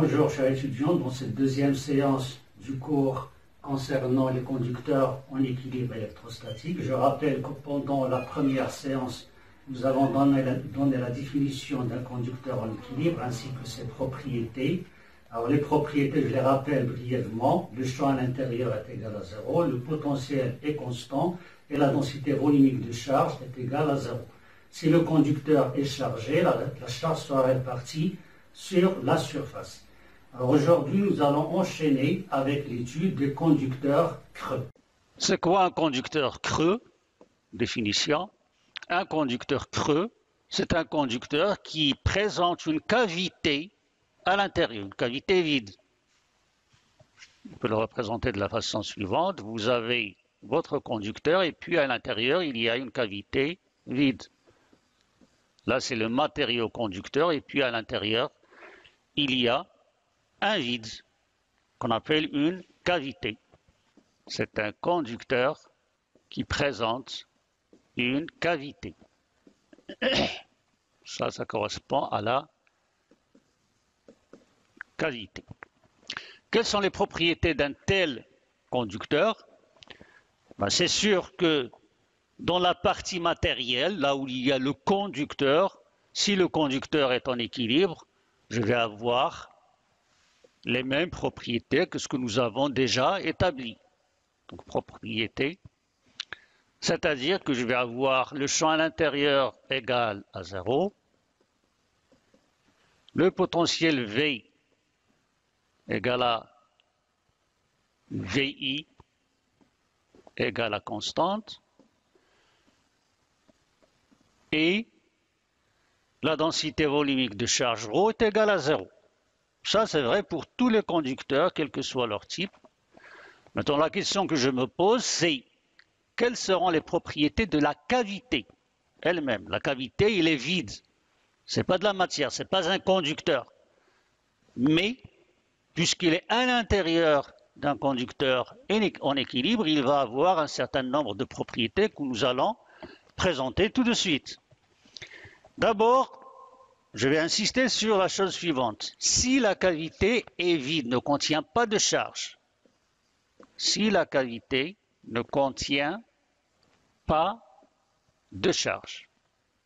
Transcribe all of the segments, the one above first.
Bonjour chers étudiants, dans cette deuxième séance du cours concernant les conducteurs en équilibre électrostatique, je rappelle que pendant la première séance, nous avons donné la définition d'un conducteur en équilibre ainsi que ses propriétés. Alors les propriétés, je les rappelle brièvement, le champ à l'intérieur est égal à 0, le potentiel est constant et la densité volumique de charge est égale à 0. Si le conducteur est chargé, la charge sera répartie sur la surface. Alors aujourd'hui, nous allons enchaîner avec l'étude des conducteurs creux. C'est quoi un conducteur creux? Définition. Un conducteur creux, c'est un conducteur qui présente une cavité à l'intérieur, une cavité vide. On peut le représenter de la façon suivante. Vous avez votre conducteur et puis à l'intérieur, il y a une cavité vide. Là, c'est le matériau conducteur et puis à l'intérieur, il y a un vide qu'on appelle une cavité. C'est un conducteur qui présente une cavité. Ça correspond à la cavité. Quelles sont les propriétés d'un tel conducteur? C'est sûr que dans la partie matérielle, là où il y a le conducteur, si le conducteur est en équilibre, je vais avoir les mêmes propriétés que ce que nous avons déjà établi. Donc propriété, c'est-à-dire que je vais avoir le champ à l'intérieur égal à 0, le potentiel V égal à VI égal à constante, et la densité volumique de charge ρ est égale à 0. Ça, c'est vrai pour tous les conducteurs, quel que soit leur type. Maintenant, la question que je me pose, c'est quelles seront les propriétés de la cavité elle-même? La cavité, il est vide. Ce n'est pas de la matière, ce n'est pas un conducteur. Mais, puisqu'il est à l'intérieur d'un conducteur en équilibre, il va avoir un certain nombre de propriétés que nous allons présenter tout de suite. D'abord, je vais insister sur la chose suivante. Si la cavité est vide, ne contient pas de charge, si la cavité ne contient pas de charge,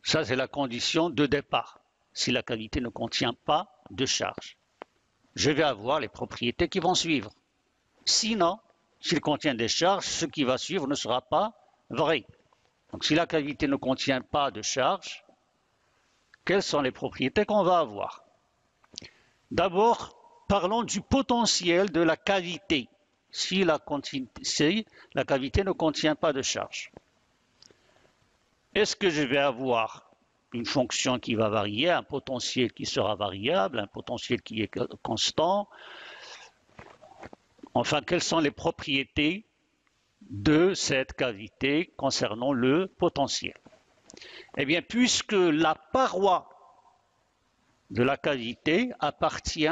ça c'est la condition de départ. Si la cavité ne contient pas de charge, je vais avoir les propriétés qui vont suivre. Sinon, s'il contient des charges, ce qui va suivre ne sera pas vrai. Donc si la cavité ne contient pas de charge, quelles sont les propriétés qu'on va avoir? D'abord, parlons du potentiel de la cavité, si la cavité ne contient pas de charge. Est-ce que je vais avoir une fonction qui va varier, un potentiel qui sera variable, un potentiel qui est constant? Enfin, quelles sont les propriétés de cette cavité concernant le potentiel? Eh bien, puisque la paroi de la cavité appartient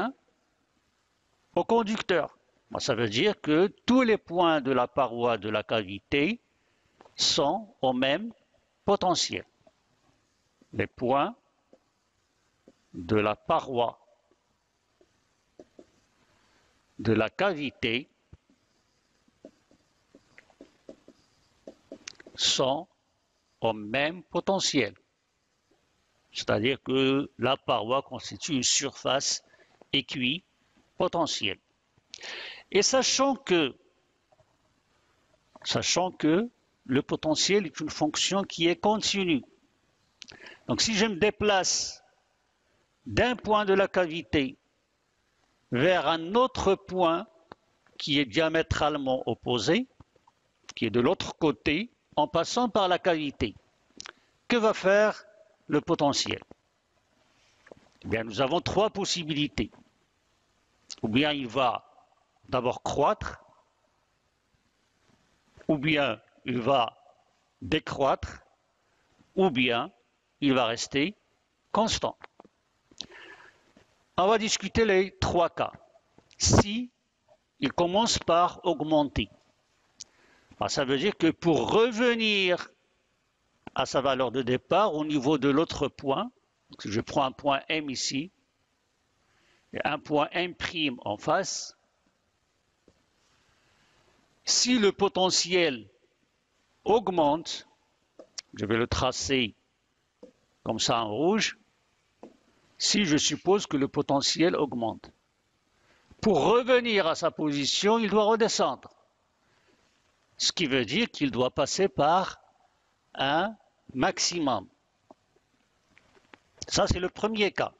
au conducteur, ça veut dire que tous les points de la paroi de la cavité sont au même potentiel. Les points de la paroi de la cavité sont au même potentiel. C'est-à-dire que la paroi constitue une surface équipotentielle. Et sachant que le potentiel est une fonction qui est continue. Donc si je me déplace d'un point de la cavité vers un autre point qui est diamétralement opposé, qui est de l'autre côté, en passant par la cavité, que va faire le potentiel? Eh bien, nous avons trois possibilités. Ou bien il va d'abord croître, ou bien il va décroître, ou bien il va rester constant. On va discuter les trois cas. Si il commence par augmenter, ça veut dire que pour revenir à sa valeur de départ au niveau de l'autre point, si je prends un point M ici, et un point M' en face, si le potentiel augmente, je vais le tracer comme ça en rouge, si je suppose que le potentiel augmente. Pour revenir à sa position, il doit redescendre. Ce qui veut dire qu'il doit passer par un maximum. Ça, c'est le premier cas.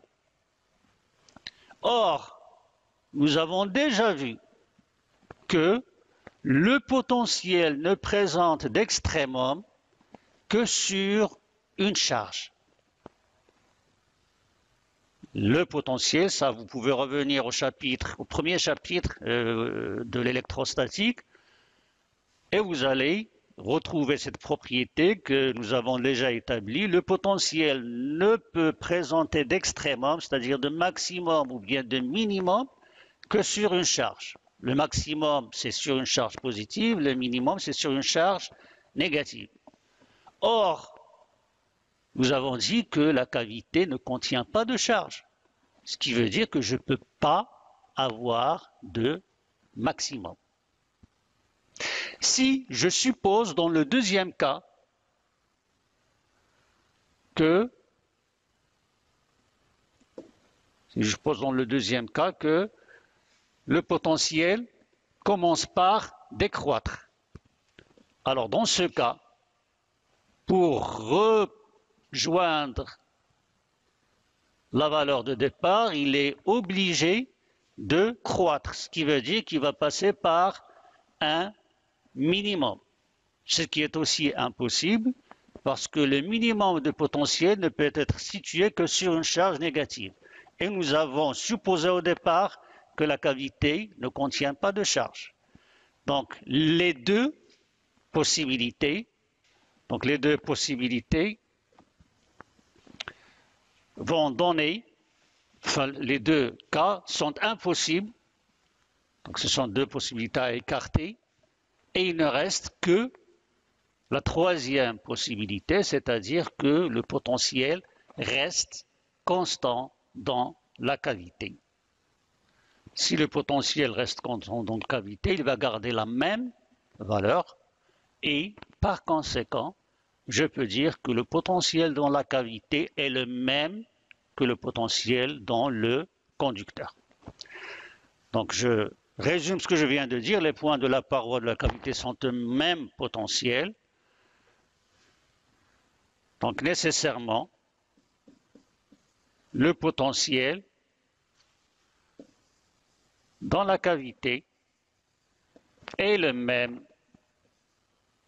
Or, nous avons déjà vu que le potentiel ne présente d'extrémum que sur une charge. Le potentiel, ça, vous pouvez revenir au premier chapitre de l'électrostatique, et vous allez retrouver cette propriété que nous avons déjà établie. Le potentiel ne peut présenter d'extrémum, c'est-à-dire de maximum ou bien de minimum, que sur une charge. Le maximum, c'est sur une charge positive, le minimum, c'est sur une charge négative. Or, nous avons dit que la cavité ne contient pas de charge, ce qui veut dire que je ne peux pas avoir de maximum. Si je suppose dans le deuxième cas que le potentiel commence par décroître. Alors dans ce cas, pour rejoindre la valeur de départ, il est obligé de croître, ce qui veut dire qu'il va passer par un minimum, ce qui est aussi impossible parce que le minimum de potentiel ne peut être situé que sur une charge négative. Et nous avons supposé au départ que la cavité ne contient pas de charge. Donc les deux possibilités vont donner, enfin les deux cas sont impossibles, donc ce sont deux possibilités à écarter, et il ne reste que la troisième possibilité, c'est-à-dire que le potentiel reste constant dans la cavité. Si le potentiel reste constant dans la cavité, il va garder la même valeur et par conséquent, je peux dire que le potentiel dans la cavité est le même que le potentiel dans le conducteur. Donc je résume ce que je viens de dire. Les points de la paroi de la cavité sont le même potentiel. Donc nécessairement, le potentiel dans la cavité est le même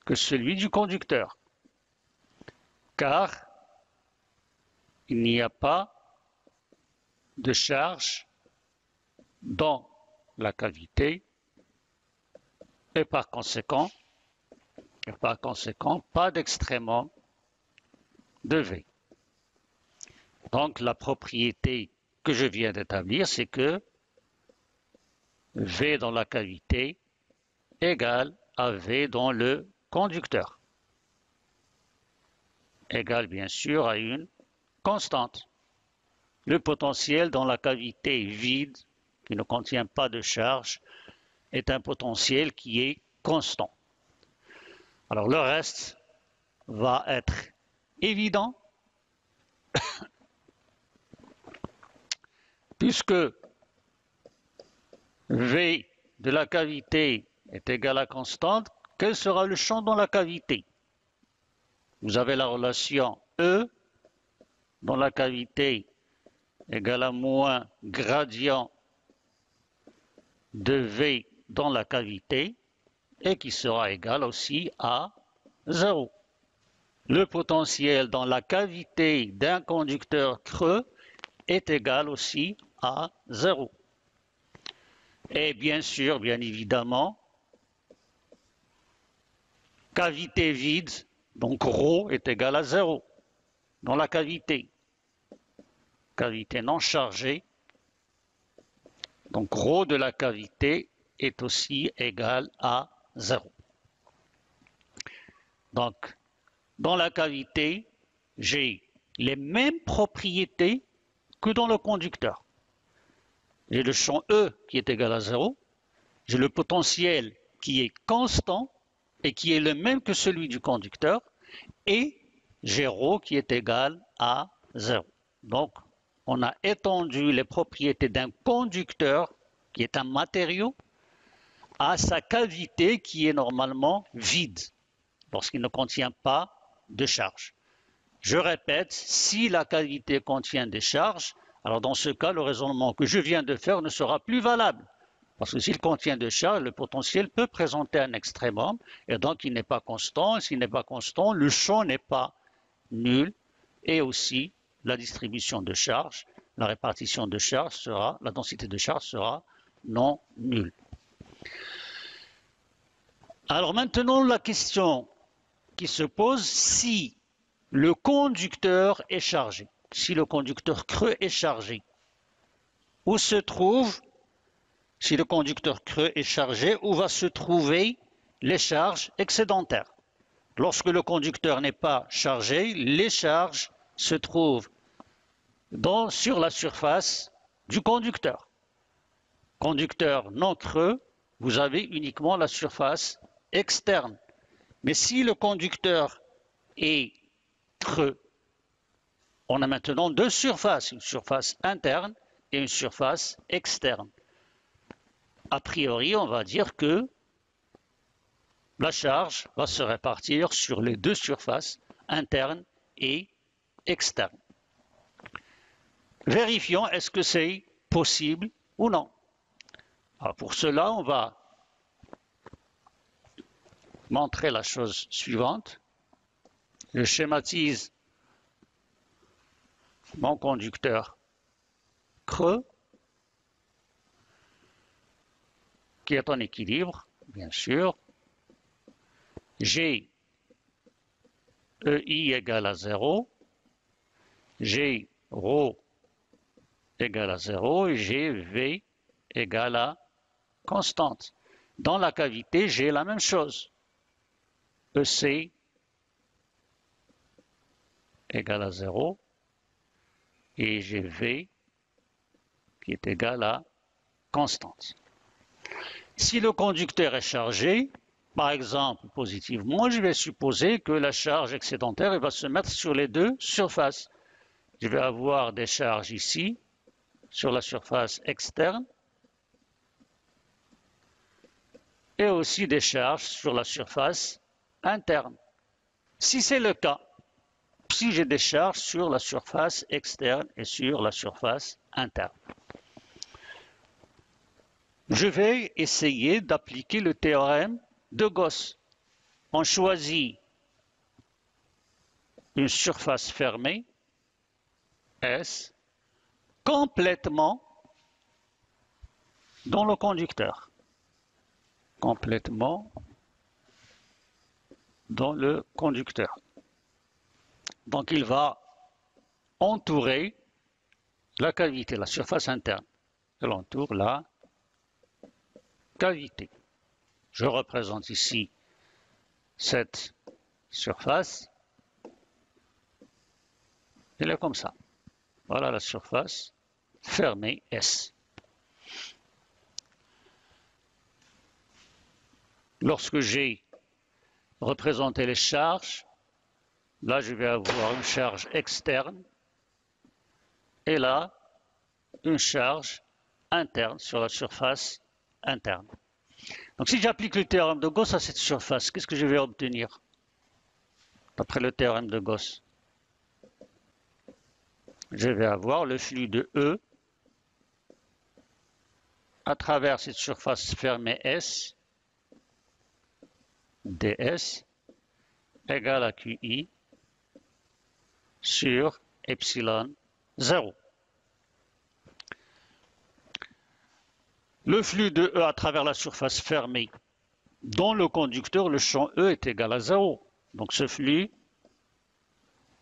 que celui du conducteur, car il n'y a pas de charge dans la cavité et par conséquent, pas d'extrémum de V. Donc la propriété que je viens d'établir, c'est que V dans la cavité égale à V dans le conducteur, égale bien sûr à une constante. Le potentiel dans la cavité vide, qui ne contient pas de charge, est un potentiel qui est constant. Alors le reste va être évident, puisque V de la cavité est égal à constante, quel sera le champ dans la cavité? Vous avez la relation E dans la cavité égale à moins gradient de V dans la cavité et qui sera égal aussi à 0. Le potentiel dans la cavité d'un conducteur creux est égal aussi à 0. Et bien sûr, bien évidemment, cavité vide, donc ρ est égal à 0 dans la cavité. Cavité non chargée, donc ρ de la cavité est aussi égal à 0. Donc, dans la cavité, j'ai les mêmes propriétés que dans le conducteur. j'ai le champ E qui est égal à 0, j'ai le potentiel qui est constant et qui est le même que celui du conducteur, et j'ai ρ qui est égal à 0. Donc, on a étendu les propriétés d'un conducteur, qui est un matériau, à sa cavité qui est normalement vide, lorsqu'il ne contient pas de charge. Je répète, si la cavité contient des charges, alors dans ce cas, le raisonnement que je viens de faire ne sera plus valable. Parce que s'il contient des charges, le potentiel peut présenter un extrémum, et donc il n'est pas constant. S'il n'est pas constant, le champ n'est pas nul, et aussi la distribution de charges, la répartition de charges sera, la densité de charge sera non nulle. Alors maintenant, la question qui se pose, si le conducteur est chargé, si le conducteur creux est chargé, où se trouve, si le conducteur creux est chargé, où va se trouver les charges excédentaires? Lorsque le conducteur n'est pas chargé, les charges se trouvent sur la surface du conducteur. Conducteur non creux, vous avez uniquement la surface externe. Mais si le conducteur est creux, on a maintenant deux surfaces, une surface interne et une surface externe. A priori, on va dire que la charge va se répartir sur les deux surfaces, interne et externe. Vérifions, est-ce que c'est possible ou non. Alors pour cela, on va montrer la chose suivante. Je schématise mon conducteur creux, qui est en équilibre, bien sûr. J'ai EI égale à 0, j'ai ρ égale à 0 et j'ai V égale à constante. Dans la cavité, j'ai la même chose. EC égale à 0 et j'ai V qui est égal à constante. Si le conducteur est chargé, par exemple positivement, je vais supposer que la charge excédentaire va se mettre sur les deux surfaces. Je vais avoir des charges ici, sur la surface externe, et aussi des charges sur la surface interne. Si c'est le cas, si j'ai des charges sur la surface externe et sur la surface interne, je vais essayer d'appliquer le théorème de Gauss. On choisit une surface fermée, S, complètement dans le conducteur. Complètement dans le conducteur. Donc il va entourer la cavité, la surface interne. Elle entoure la cavité. Je représente ici cette surface. Elle est comme ça. Voilà la surface fermée S. Lorsque j'ai représenté les charges, là je vais avoir une charge externe et là une charge interne sur la surface interne. Donc si j'applique le théorème de Gauss à cette surface, qu'est-ce que je vais obtenir d'après le théorème de Gauss? Je vais avoir le flux de E à travers cette surface fermée S, ds, égale à QI sur epsilon 0. Le flux de E à travers la surface fermée dans le conducteur, le champ E est égal à 0. Donc ce flux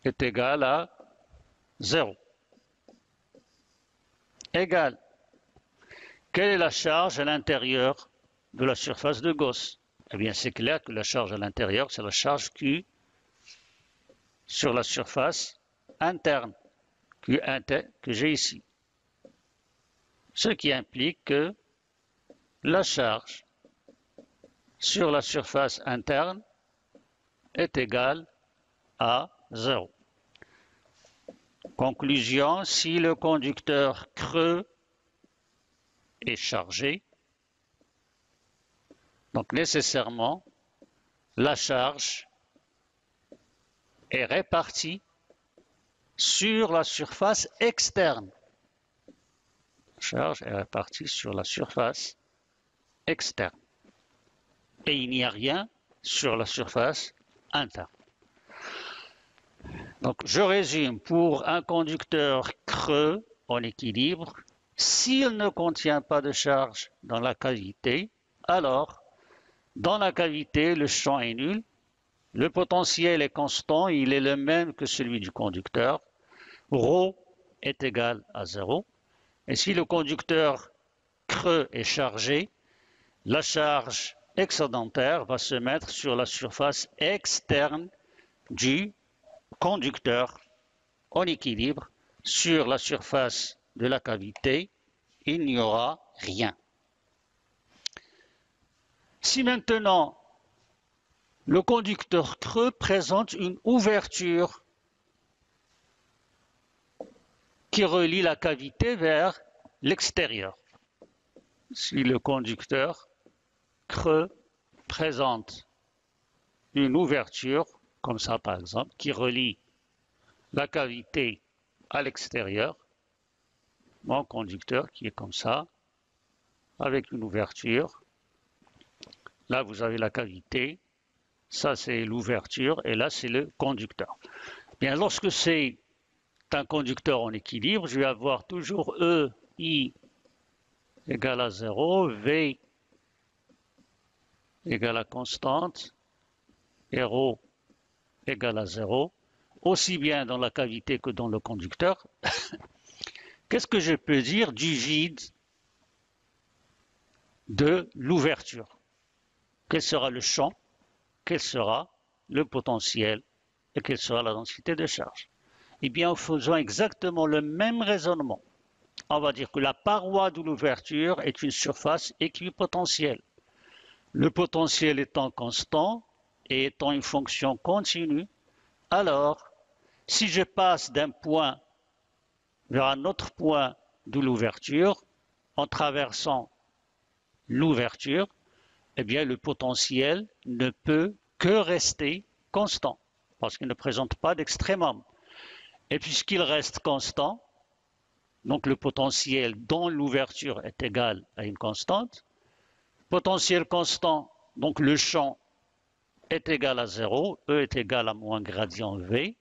est égal à 0. Égal. Quelle est la charge à l'intérieur de la surface de Gauss? Eh bien, c'est clair que la charge à l'intérieur, c'est la charge Q sur la surface interne, Q que j'ai ici. ce qui implique que la charge sur la surface interne est égale à 0. Conclusion, si le conducteur creux est chargé, donc nécessairement, la charge est répartie sur la surface externe. La charge est répartie sur la surface externe. Et il n'y a rien sur la surface interne. Donc, je résume, pour un conducteur creux en équilibre, s'il ne contient pas de charge dans la cavité, alors, dans la cavité, le champ est nul, le potentiel est constant, il est le même que celui du conducteur, ρ est égal à 0, et si le conducteur creux est chargé, la charge excédentaire va se mettre sur la surface externe du conducteur en équilibre. Sur la surface de la cavité, il n'y aura rien. Si maintenant le conducteur creux présente une ouverture qui relie la cavité vers l'extérieur, si le conducteur creux présente une ouverture, comme ça par exemple, qui relie la cavité à l'extérieur, mon conducteur qui est comme ça, avec une ouverture, là vous avez la cavité, ça c'est l'ouverture, et là c'est le conducteur. Bien, lorsque c'est un conducteur en équilibre, je vais avoir toujours E, I égale à 0, V égale à constante, et ρ égale à 0, aussi bien dans la cavité que dans le conducteur. Qu'est-ce que je peux dire du vide de l'ouverture? Quel sera le champ? Quel sera le potentiel? Et quelle sera la densité de charge? Eh bien, en faisant exactement le même raisonnement, on va dire que la paroi de l'ouverture est une surface équipotentielle. Le potentiel étant constant et étant une fonction continue, alors, si je passe d'un point vers un autre point de l'ouverture, en traversant l'ouverture, eh bien, le potentiel ne peut que rester constant, parce qu'il ne présente pas d'extrémum. Et puisqu'il reste constant, donc le potentiel dans l'ouverture est égal à une constante, potentiel constant, donc le champ est égal à 0, E est égal à moins gradient V,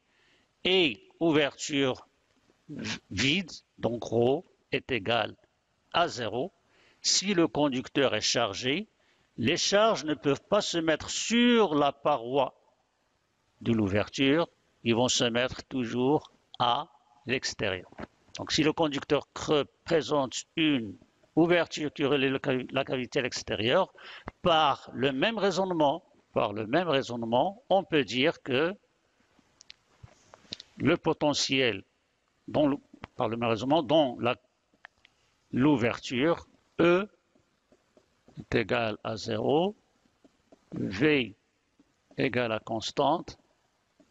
et ouverture vide, donc ρ est égal à 0. Si le conducteur est chargé, les charges ne peuvent pas se mettre sur la paroi de l'ouverture, ils vont se mettre toujours à l'extérieur. Donc si le conducteur creux présente une ouverture qui relie la cavité à l'extérieur, par le même raisonnement, on peut dire que le potentiel, par le même raisonnement, dont l'ouverture E est égal à 0, V égale à constante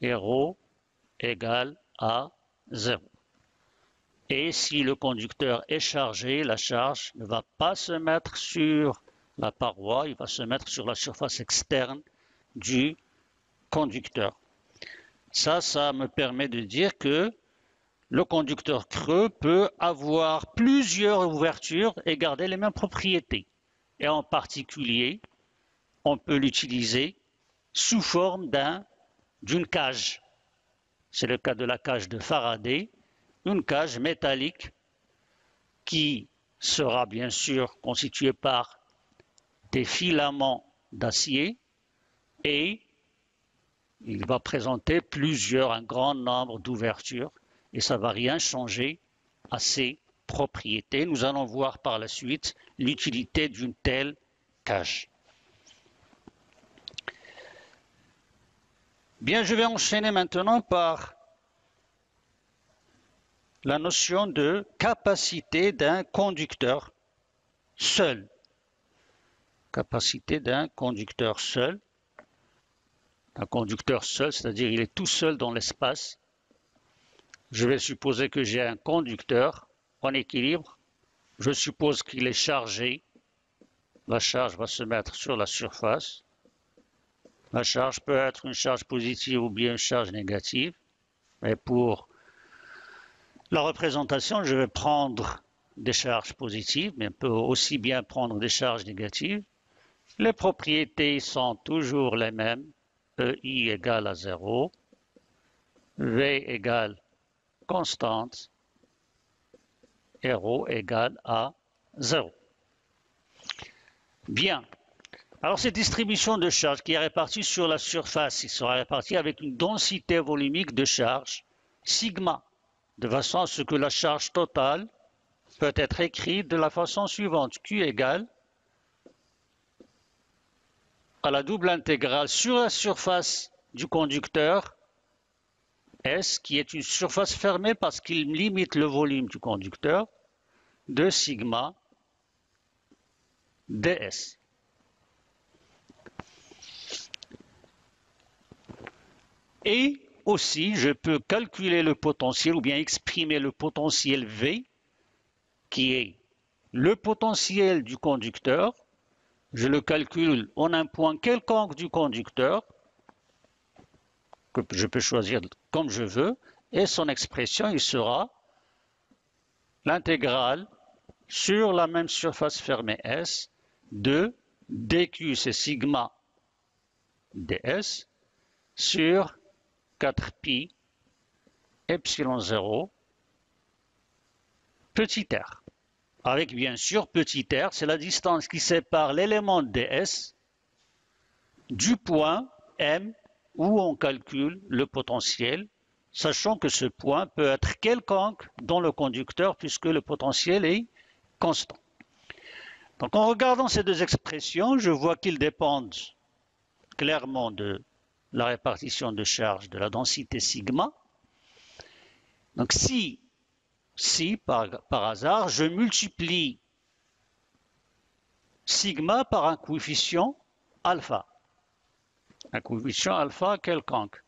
et ρ égale à 0. Et si le conducteur est chargé, la charge ne va pas se mettre sur la paroi, il va se mettre sur la surface externe du conducteur. Ça me permet de dire que le conducteur creux peut avoir plusieurs ouvertures et garder les mêmes propriétés. Et en particulier, on peut l'utiliser sous forme d'une cage. C'est le cas de la cage de Faraday, une cage métallique qui sera bien sûr constituée par des filaments d'acier et il va présenter un grand nombre d'ouvertures et ça ne va rien changer à ses propriétés. Nous allons voir par la suite l'utilité d'une telle cage. Bien, je vais enchaîner maintenant par la notion de capacité d'un conducteur seul. Capacité d'un conducteur seul. Un conducteur seul, c'est-à-dire il est tout seul dans l'espace. Je vais supposer que j'ai un conducteur en équilibre. Je suppose qu'il est chargé. La charge va se mettre sur la surface. La charge peut être une charge positive ou bien une charge négative. Mais pour la représentation, je vais prendre des charges positives, mais on peut aussi bien prendre des charges négatives. Les propriétés sont toujours les mêmes. EI égale à 0. V égale constante. Et ρ égale à 0. Bien. Alors cette distribution de charge qui est répartie sur la surface, il sera répartie avec une densité volumique de charge sigma, de façon à ce que la charge totale peut être écrite de la façon suivante. Q égale à la double intégrale sur la surface du conducteur S, qui est une surface fermée parce qu'il limite le volume du conducteur, de sigma ds. Et aussi, je peux calculer le potentiel ou bien exprimer le potentiel V, qui est le potentiel du conducteur. Je le calcule en un point quelconque du conducteur, que je peux choisir comme je veux, et son expression, il sera l'intégrale sur la même surface fermée S de dq, c'est sigma ds, sur 4pi epsilon 0 petit r. Avec bien sûr petit r, c'est la distance qui sépare l'élément ds du point M où on calcule le potentiel, sachant que ce point peut être quelconque dans le conducteur puisque le potentiel est constant. Donc en regardant ces deux expressions, je vois qu'ils dépendent clairement de la répartition de charge de la densité sigma. Donc si par hasard, je multiplie sigma par un coefficient alpha, quelconque.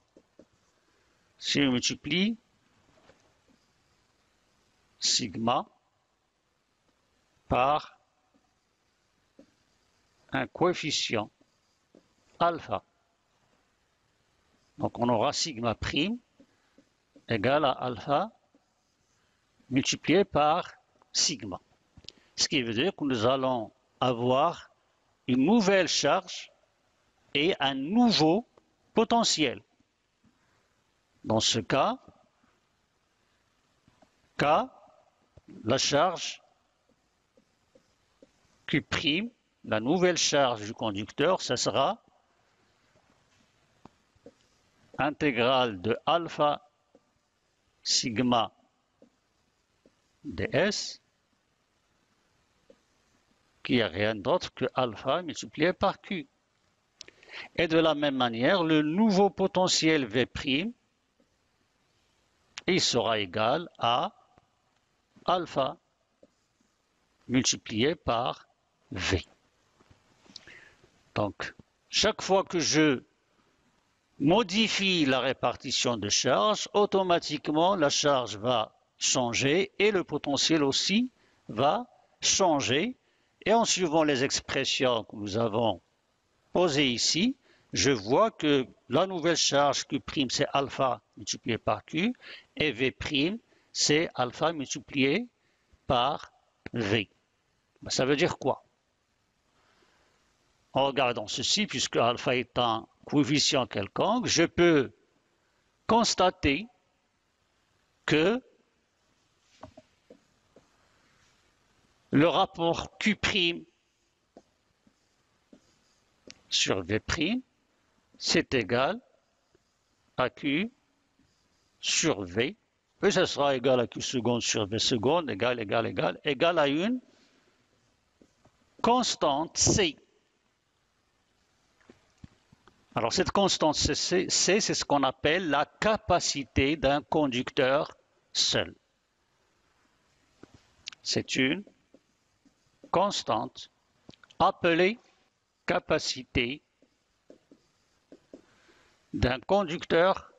Si je multiplie sigma par un coefficient alpha, donc on aura sigma prime égale à alpha multiplié par sigma. Ce qui veut dire que nous allons avoir une nouvelle charge et un nouveau potentiel. Dans ce cas, K, la charge Q', la nouvelle charge du conducteur, ce sera intégrale de alpha sigma ds, qui n'est rien d'autre que alpha multiplié par Q. Et de la même manière, le nouveau potentiel V', il sera égal à alpha multiplié par V. Donc, chaque fois que je modifie la répartition de charge, automatiquement la charge va changer et le potentiel aussi va changer. Et en suivant les expressions que nous avons posées ici, je vois que la nouvelle charge Q' c'est alpha multiplié par Q et V' c'est alpha multiplié par V. Ça veut dire quoi? En regardant ceci, puisque alpha est un coefficient quelconque, je peux constater que le rapport Q' sur V', c'est égal à Q sur V, et ça sera égal à Q seconde sur V seconde, égal à une constante C. Alors cette constante C, c'est ce qu'on appelle la capacité d'un conducteur seul. c'est une constante appelée capacité d'un conducteur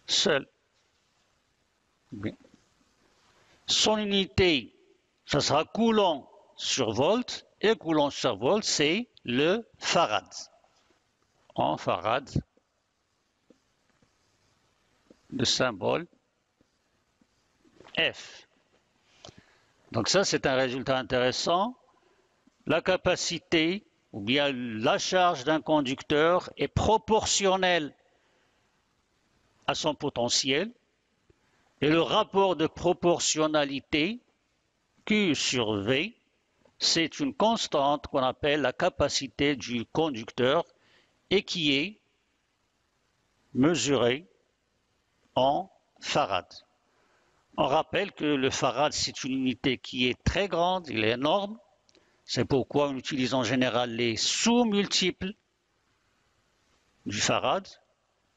seul. Bien. Son unité, ça sera coulomb sur volt, et coulomb sur volt, c'est le farad. En farad, le symbole F. Donc ça, c'est un résultat intéressant. La capacité, ou bien la charge d'un conducteur est proportionnelle à son potentiel, et le rapport de proportionnalité Q sur V, c'est une constante qu'on appelle la capacité du conducteur et qui est mesurée en farad. On rappelle que le farad, c'est une unité qui est très grande, il est énorme. C'est pourquoi on utilise en général les sous-multiples du farad.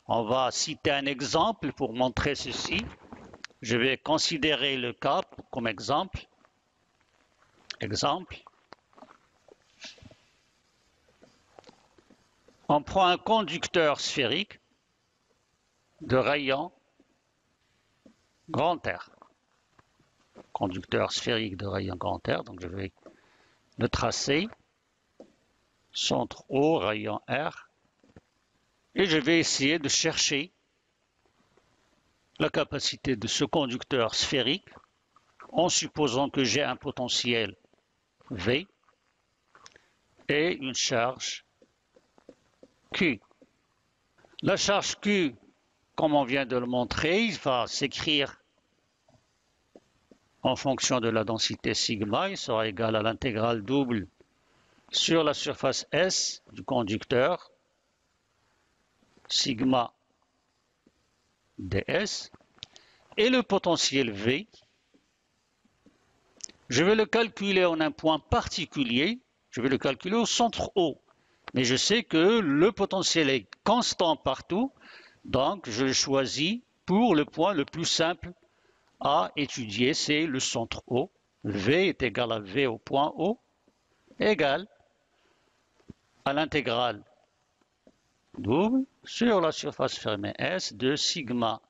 On va citer un exemple pour montrer ceci. Je vais considérer le cas comme exemple. Exemple. On prend un conducteur sphérique de rayon grand R. Conducteur sphérique de rayon grand R. Donc je vais le tracer. Centre O, rayon R. Et je vais essayer de chercher la capacité de ce conducteur sphérique en supposant que j'ai un potentiel V et une charge Q. La charge Q, comme on vient de le montrer, il va s'écrire en fonction de la densité sigma, il sera égal à l'intégrale double sur la surface S du conducteur, sigma ds, et le potentiel V, je vais le calculer en un point particulier, je vais le calculer au centre O. Mais je sais que le potentiel est constant partout, donc je le choisis pour le point le plus simple à étudier, c'est le centre O. V est égal à V au point O, égal à l'intégrale double sur la surface fermée S de sigma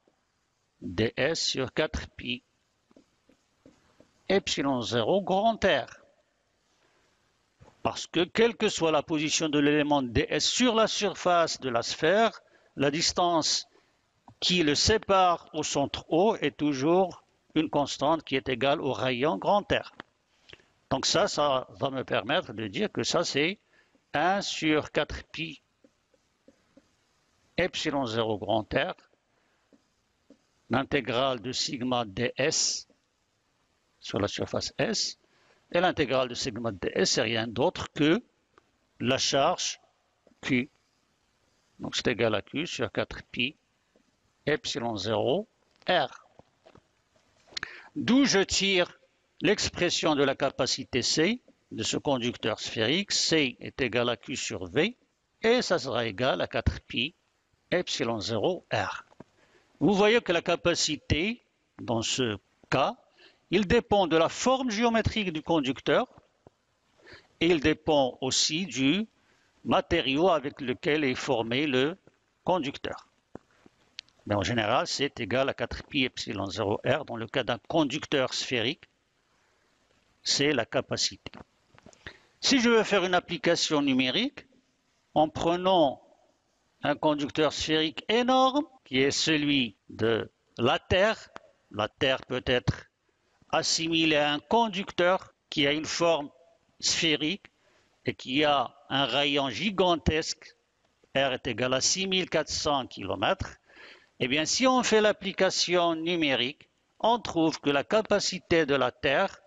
ds sur 4 pi epsilon 0 grand R. Parce que quelle que soit la position de l'élément ds sur la surface de la sphère, la distance qui le sépare au centre O est toujours une constante qui est égale au rayon grand R. Donc ça va me permettre de dire que ça c'est 1 sur 4 pi epsilon 0 grand R, l'intégrale de sigma ds sur la surface S, et l'intégrale de sigma ds, c'est rien d'autre que la charge Q. Donc c'est égal à Q sur 4 pi epsilon 0 R. D'où je tire l'expression de la capacité C de ce conducteur sphérique. C est égal à Q sur V, et ça sera égal à 4 pi epsilon 0 R. Vous voyez que la capacité, dans ce cas, il dépend de la forme géométrique du conducteur et il dépend aussi du matériau avec lequel est formé le conducteur. Mais en général, c'est égal à 4 pi epsilon 0 R. Dans le cas d'un conducteur sphérique, c'est la capacité. Si je veux faire une application numérique, en prenant un conducteur sphérique énorme, qui est celui de la Terre peut être assimilée à un conducteur qui a une forme sphérique et qui a un rayon gigantesque, R est égal à 6400 km, eh bien si on fait l'application numérique, on trouve que la capacité de la Terre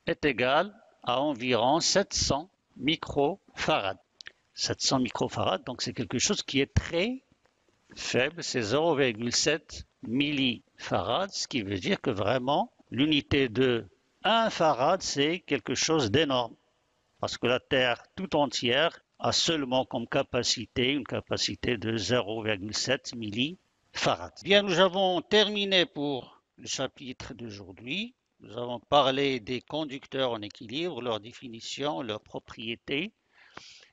est égale à environ 700 microfarads. 700 microfarads, donc c'est quelque chose qui est très faible, c'est 0,7 millifarad, ce qui veut dire que vraiment l'unité de 1 farad, c'est quelque chose d'énorme. Parce que la Terre tout entière a seulement comme capacité une capacité de 0,7 millifarad. Bien, nous avons terminé pour le chapitre d'aujourd'hui. Nous avons parlé des conducteurs en équilibre, leur définition, leurs propriétés,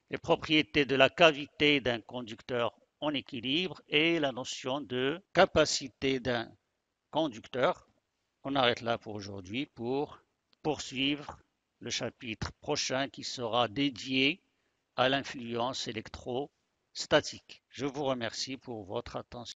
les propriétés de la cavité d'un conducteur en équilibre et la notion de capacité d'un conducteur. On arrête là pour aujourd'hui pour poursuivre le chapitre prochain qui sera dédié à l'influence électrostatique. Je vous remercie pour votre attention.